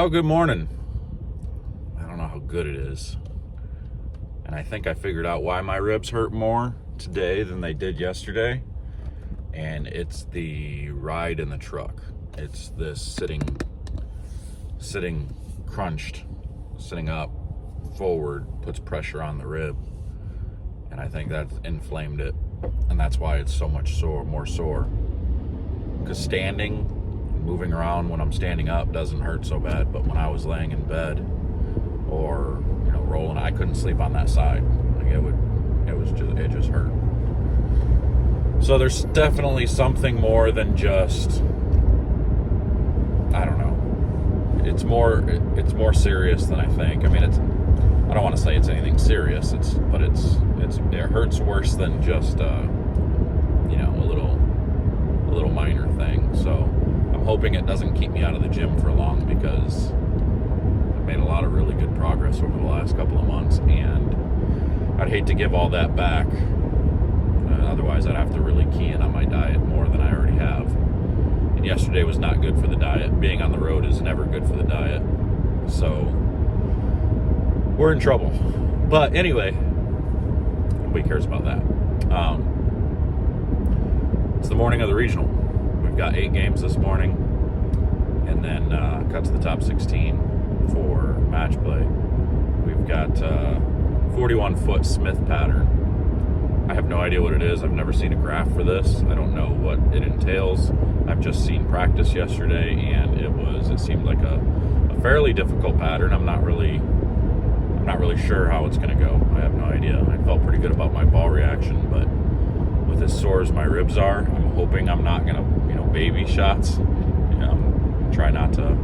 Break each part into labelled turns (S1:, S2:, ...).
S1: Oh, good morning. I don't know how good it is. And I think I figured out why my ribs hurt more today than they did yesterday. And it's the ride in the truck. It's this sitting crunched, sitting up forward puts pressure on the rib. And I think that's inflamed it. And that's why it's so much more sore. Because standing, moving around when I'm standing up doesn't hurt so bad, but when I was laying in bed or rolling, I couldn't sleep on that side. Like it just hurt. So there's definitely something more than just, I don't know. It's more serious than I think. I mean, I don't want to say it's anything serious. It hurts worse than just a little minor thing. So I'm hoping it doesn't keep me out of the gym for long, because I've made a lot of really good progress over the last couple of months, and I'd hate to give all that back. Otherwise, I'd have to really key in on my diet more than I already have. And yesterday was not good for the diet. Being on the road is never good for the diet. So we're in trouble. But anyway, nobody cares about that. It's the morning of the regional. We've got 8 games this morning, and then cut to the top 16 for match play. We've got 41-foot Smith pattern. I have no idea what it is. I've never seen a graph for this. I don't know what it entails. I've just seen practice yesterday, and it seemed like a fairly difficult pattern. I'm not really sure how it's going to go. I have no idea. I felt pretty good about my ball reaction, but with as sore as my ribs are, I'm hoping I'm not going to, baby shots. Try not to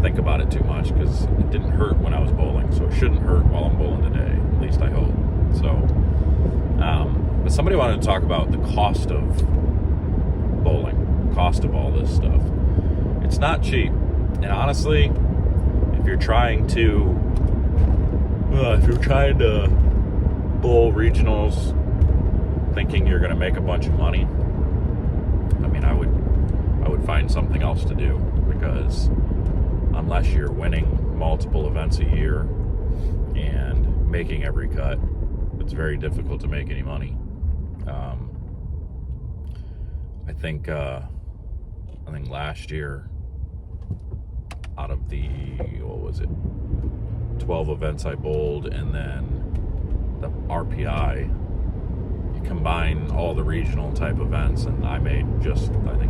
S1: think about it too much, because it didn't hurt when I was bowling, so it shouldn't hurt while I'm bowling today. At least I hope. So, but somebody wanted to talk about the cost of bowling, cost of all this stuff. It's not cheap, and honestly, if you're trying to bowl regionals thinking you're going to make a bunch of money, I mean, I would find something else to do, because unless you're winning multiple events a year and making every cut, it's very difficult to make any money. I think last year, out of the 12 events I bowled, and then the RPI, you combine all the regional type events, and I made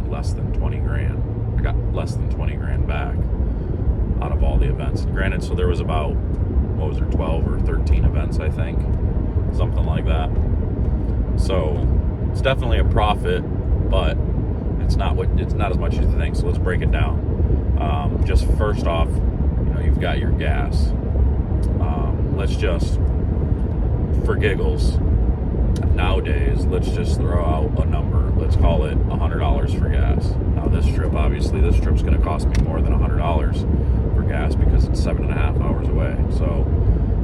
S1: less than 20 grand. I got less than 20 grand back out of all the events. Granted, so there was about 12 or 13 events, I think, something like that. So it's definitely a profit, but it's not as much as you think. So let's break it down. Just first off, you've got your gas. Let's just, for giggles, nowadays, let's just throw out a number. Let's call it $100 for gas. Now this trip's going to cost me more than $100 for gas, because it's 7.5 hours away. So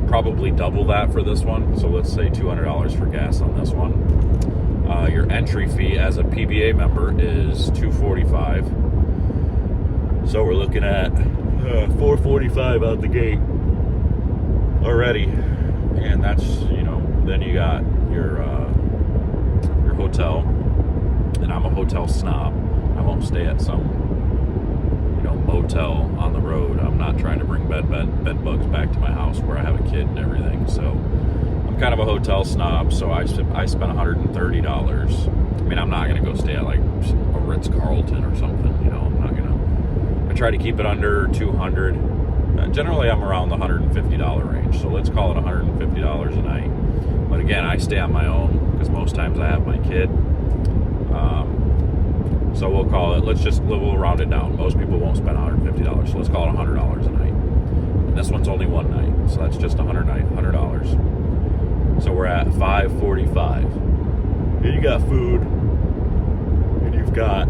S1: probably double that for this one. So let's say $200 for gas on this one. Your entry fee as a PBA member is $245. So we're looking at $445 out the gate already, and that's then you got your hotel, and I'm a hotel snob. I won't stay at some motel on the road. I'm not trying to bring bed bugs back to my house where I have a kid and everything. So I'm kind of a hotel snob. So I spent $130. I mean, I'm not gonna go stay at like a Ritz-Carlton or something. I try to keep it under $200. Generally, I'm around the $150 range. So let's call it $150 a night. But again, I stay on my own, because most times I have my kid. So we'll call it, we'll round it down. Most people won't spend $150, so let's call it $100 a night. And this one's only one night, so that's just $100. So we're at $545. Then you got food, and you've got,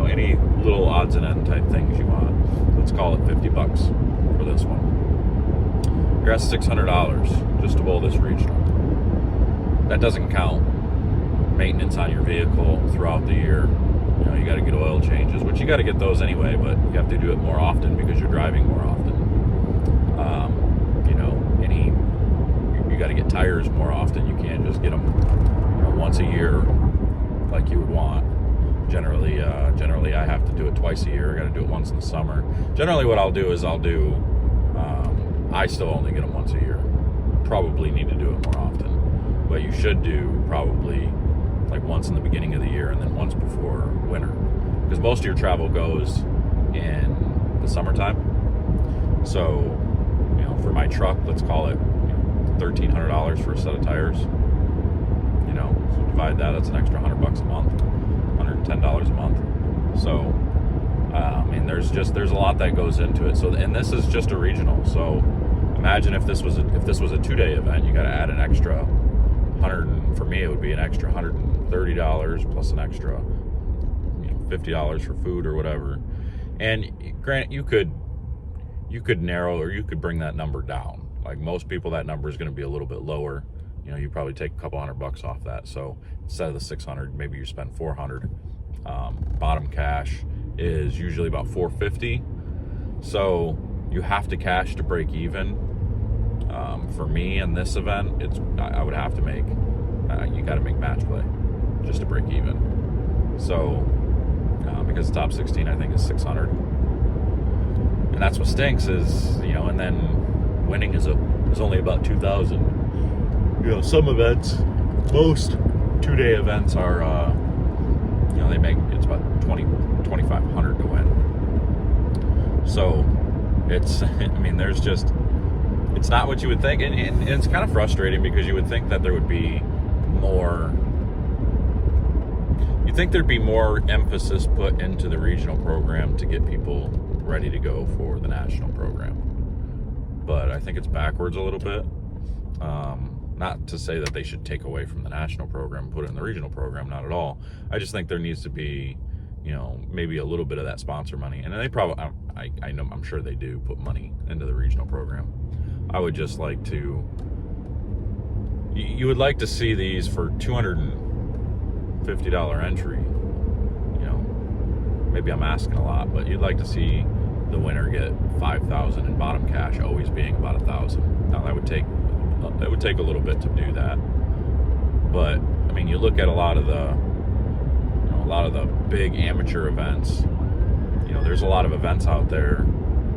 S1: any little odds and end type things you want. Let's call it $50 for this one. You're at $600 just to bowl this regional. That doesn't count maintenance on your vehicle throughout the year. You know, you got to get oil changes, which you got to get those anyway, but you have to do it more often because you're driving more often. You know, you got to get tires more often. You can't just get them, you know, once a year like you would want. Generally, I have to do it twice a year. I got to do it once in the summer. Generally, what I'll do is I still only get them once a year. Probably need to do it more often, but you should do probably like once in the beginning of the year and then once before winter, because most of your travel goes in the summertime. So, you know, for my truck, let's call it, you know, $1,300 for a set of tires. You know, so divide that, that's an extra $100 a month, $110 a month. So, and there's a lot that goes into it. So, and this is just a regional. So, imagine if this was a 2-day event, you got to add an extra for me, it would be an extra $130 plus an extra, you know, $50 for food or whatever. And granted, you could narrow, or you could bring that number down. Like most people, that number is going to be a little bit lower. You know, you probably take a couple $100 off that. So instead of the 600, maybe you spend 400. Bottom cash is usually about 450. So you have to cash to break even. For me in this event, I would have to make, you got to make match play just to break even. So because top 16 I think is 600, and that's what stinks is, you know, and then winning is only about 2,000. You know, some events, most 2-day events are, you know, it's about 2,500 to win. So it's, I mean, it's not what you would think, and it's kind of frustrating because you would think that there would be more. You think there'd be more emphasis put into the regional program to get people ready to go for the national program, but I think it's backwards a little bit. Not to say that they should take away from the national program and put it in the regional program, not at all. I just think there needs to be, you know, maybe a little bit of that sponsor money, and they probably, I know, I'm sure they do put money into the regional program. I would just like to, you would like to see these for $250 entry. You know, maybe I'm asking a lot, but you'd like to see the winner get 5,000 and bottom cash always being about 1,000. Now that would take a little bit to do that, but I mean, you look at a lot of the big amateur events. You know, there's a lot of events out there.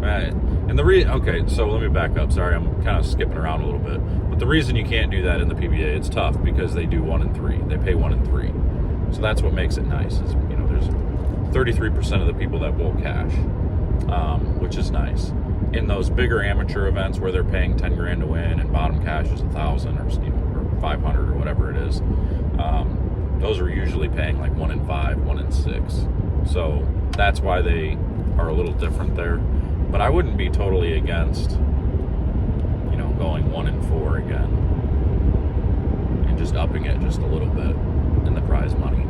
S1: And okay, so let me back up. Sorry, I'm kind of skipping around a little bit. But the reason you can't do that in the PBA, it's tough because they do 1 and 3. They pay 1 and 3. So that's what makes it nice. Is, you know, there's 33% of the people that bowl cash, which is nice. In those bigger amateur events where they're paying 10 grand to win and bottom cash is 1,000 or, you know, or 500 or whatever it is, those are usually paying like 1 and 5, 1 and 6. So that's why they are a little different there. But I wouldn't be totally against, you know, going 1 and 4 again and just upping it just a little bit in the prize money.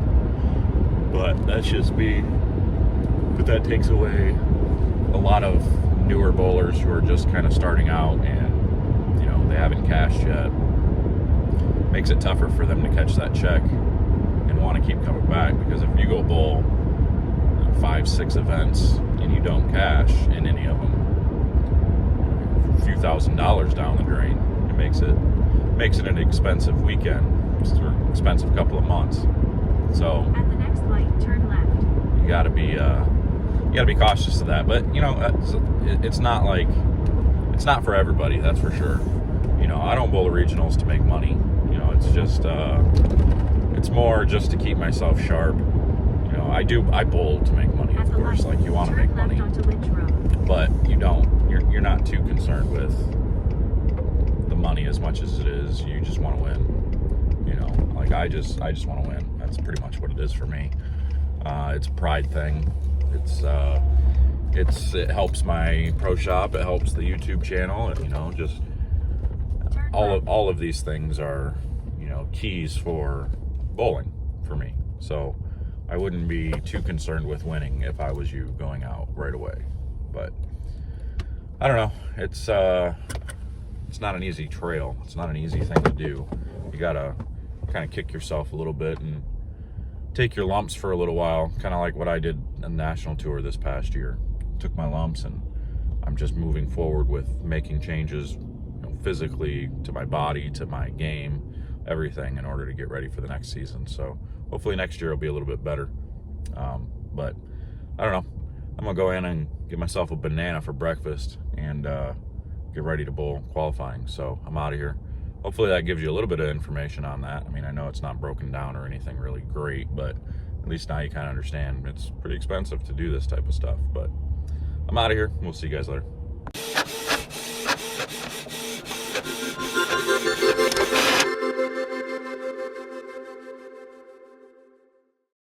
S1: But that's just me. But that takes away a lot of newer bowlers who are just kind of starting out and, you know, they haven't cashed yet. Makes it tougher for them to catch that check and want to keep coming back, because if you go bowl 5-6 events and you don't cash in any of them, a few $1,000s down the drain, it makes it an expensive weekend, it's an expensive couple of months. So
S2: at the next light, turn left.
S1: You got to be cautious of that. But you know, it's not for everybody, that's for sure. You know, I don't bowl the regionals to make money. You know, it's just it's more just to keep myself sharp. You know, I bowl to make money, of course. Like, you want to make money, but you're not too concerned with the money as much as it is. You just want to win. You know, like I just want to win. That's pretty much what it is for me. It's a pride thing. It helps my pro shop. It helps the YouTube channel. You know, just all of these things are, you know, keys for bowling for me. So I wouldn't be too concerned with winning if I was you going out right away. But I don't know. It's not an easy trail. It's not an easy thing to do. You gotta kind of kick yourself a little bit and take your lumps for a little while, kind of like what I did on the national tour this past year. Took my lumps, and I'm just moving forward with making changes, physically, to my body, to my game, everything, in order to get ready for the next season. So hopefully next year will be a little bit better. But I don't know. I'm gonna go in and get myself a banana for breakfast and get ready to bowl qualifying. So I'm out of here. Hopefully that gives you a little bit of information on that. I mean, I know it's not broken down or anything really great, but at least now you kind of understand it's pretty expensive to do this type of stuff. But I'm out of here. We'll see you guys later.